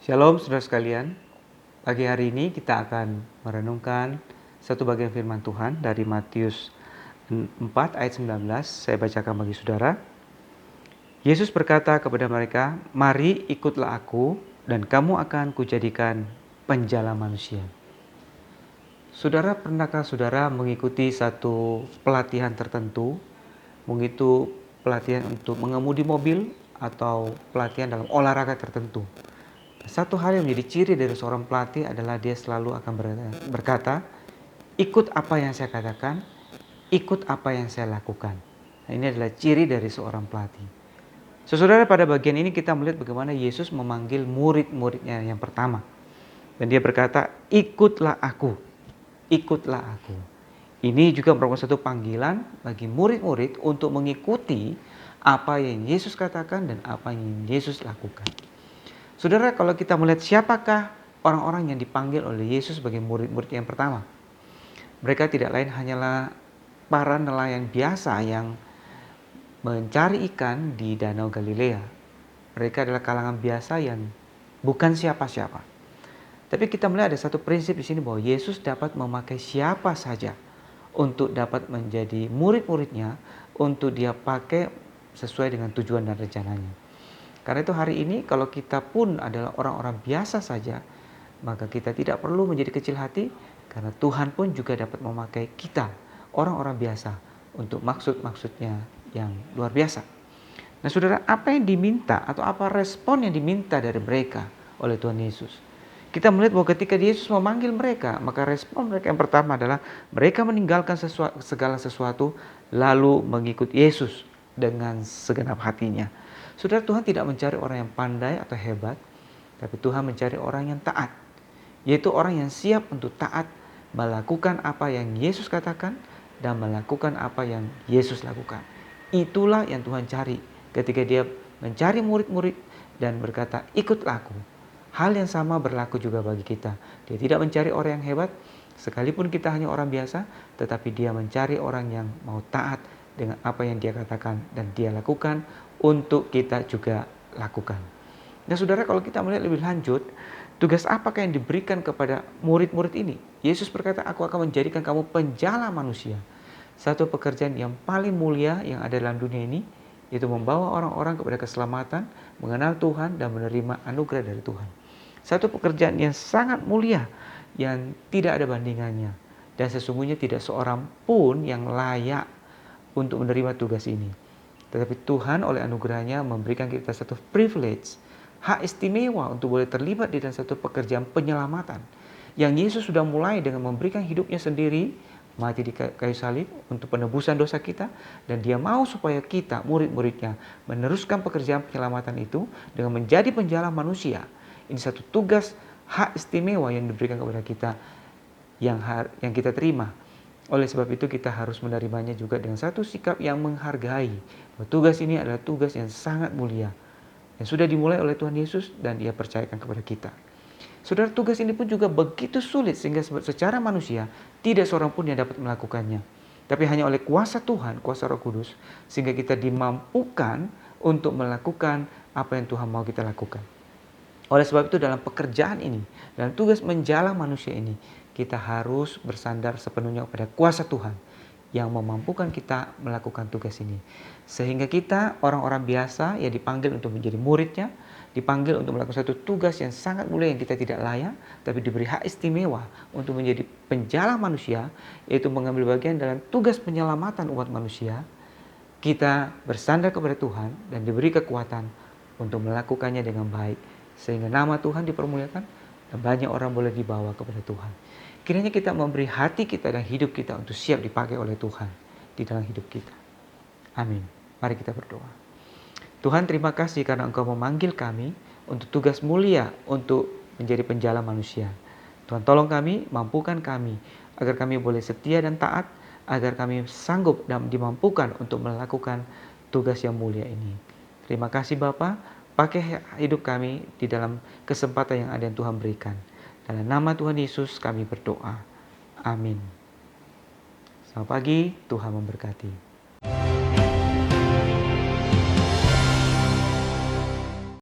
Shalom saudara sekalian, pagi hari ini kita akan merenungkan satu bagian firman Tuhan dari Matius 4 ayat 19. Saya bacakan bagi saudara. Yesus berkata kepada mereka, "Mari ikutlah aku dan kamu akan kujadikan penjala manusia." Saudara, pernahkah saudara mengikuti satu pelatihan tertentu? Mungkin itu pelatihan untuk mengemudi mobil atau pelatihan dalam olahraga tertentu. Satu hal yang menjadi ciri dari seorang pelatih adalah dia selalu akan berkata, ikut apa yang saya katakan, ikut apa yang saya lakukan. Nah, ini adalah ciri dari seorang pelatih. Saudara, pada bagian ini kita melihat bagaimana Yesus memanggil murid-muridnya yang pertama. Dan dia berkata, ikutlah aku, ikutlah aku. Ini juga merupakan satu panggilan bagi murid-murid untuk mengikuti apa yang Yesus katakan dan apa yang Yesus lakukan. Saudara, kalau kita melihat siapakah orang-orang yang dipanggil oleh Yesus sebagai murid-murid yang pertama. Mereka tidak lain hanyalah para nelayan biasa yang mencari ikan di Danau Galilea. Mereka adalah kalangan biasa yang bukan siapa-siapa. Tapi kita melihat ada satu prinsip di sini bahwa Yesus dapat memakai siapa saja untuk dapat menjadi murid-muridnya, untuk dia pakai sesuai dengan tujuan dan rencananya. Karena itu hari ini kalau kita pun adalah orang-orang biasa saja, maka kita tidak perlu menjadi kecil hati, karena Tuhan pun juga dapat memakai kita, orang-orang biasa, untuk maksud-maksudnya yang luar biasa. Nah saudara, apa yang diminta atau apa respon yang diminta dari mereka oleh Tuhan Yesus? Kita melihat bahwa ketika Yesus memanggil mereka, maka respon mereka yang pertama adalah mereka meninggalkan segala sesuatu lalu mengikut Yesus dengan segenap hatinya. Saudara, Tuhan tidak mencari orang yang pandai atau hebat, tapi Tuhan mencari orang yang taat. Yaitu orang yang siap untuk taat, melakukan apa yang Yesus katakan, dan melakukan apa yang Yesus lakukan. Itulah yang Tuhan cari ketika dia mencari murid-murid dan berkata, ikutlah aku. Hal yang sama berlaku juga bagi kita. Dia tidak mencari orang yang hebat, sekalipun kita hanya orang biasa, tetapi dia mencari orang yang mau taat dengan apa yang dia katakan dan dia lakukan untuk kita juga lakukan. Nah saudara, kalau kita melihat lebih lanjut, tugas apakah yang diberikan kepada murid-murid ini? Yesus berkata, aku akan menjadikan kamu penjala manusia. Satu pekerjaan yang paling mulia yang ada dalam dunia ini, yaitu membawa orang-orang kepada keselamatan, mengenal Tuhan dan menerima anugerah dari Tuhan. Satu pekerjaan yang sangat mulia, yang tidak ada bandingannya. Dan sesungguhnya tidak seorang pun yang layak untuk menerima tugas ini. Tetapi Tuhan oleh anugerahnya memberikan kita satu privilege, hak istimewa untuk boleh terlibat di dalam satu pekerjaan penyelamatan. Yang Yesus sudah mulai dengan memberikan hidupnya sendiri, mati di kayu salib untuk penebusan dosa kita. Dan dia mau supaya kita, murid-muridnya, meneruskan pekerjaan penyelamatan itu dengan menjadi penjala manusia. Ini satu tugas hak istimewa yang diberikan kepada kita, yang kita terima. Oleh sebab itu kita harus menerimanya juga dengan satu sikap yang menghargai. Tugas ini adalah tugas yang sangat mulia, yang sudah dimulai oleh Tuhan Yesus dan dia percayakan kepada kita. Saudara, tugas ini pun juga begitu sulit sehingga secara manusia tidak seorang pun yang dapat melakukannya. Tapi hanya oleh kuasa Tuhan, kuasa Roh Kudus, sehingga kita dimampukan untuk melakukan apa yang Tuhan mau kita lakukan. Oleh sebab itu dalam pekerjaan ini, dalam tugas menjala manusia ini, kita harus bersandar sepenuhnya kepada kuasa Tuhan yang memampukan kita melakukan tugas ini. Sehingga kita orang-orang biasa yang dipanggil untuk menjadi muridnya, dipanggil untuk melakukan satu tugas yang sangat mulia yang kita tidak layak, tapi diberi hak istimewa untuk menjadi penjala manusia, yaitu mengambil bagian dalam tugas penyelamatan umat manusia. Kita bersandar kepada Tuhan dan diberi kekuatan untuk melakukannya dengan baik, sehingga nama Tuhan dipermuliakan dan banyak orang boleh dibawa kepada Tuhan. Kiranya kita memberi hati kita dan hidup kita untuk siap dipakai oleh Tuhan di dalam hidup kita. Amin. Mari kita berdoa. Tuhan, terima kasih karena Engkau memanggil kami untuk tugas mulia untuk menjadi penjala manusia. Tuhan, tolong kami, mampukan kami agar kami boleh setia dan taat, agar kami sanggup dan dimampukan untuk melakukan tugas yang mulia ini. Terima kasih Bapa, pakai hidup kami di dalam kesempatan yang ada yang Tuhan berikan. Dalam nama Tuhan Yesus kami berdoa. Amin. Selamat pagi, Tuhan memberkati.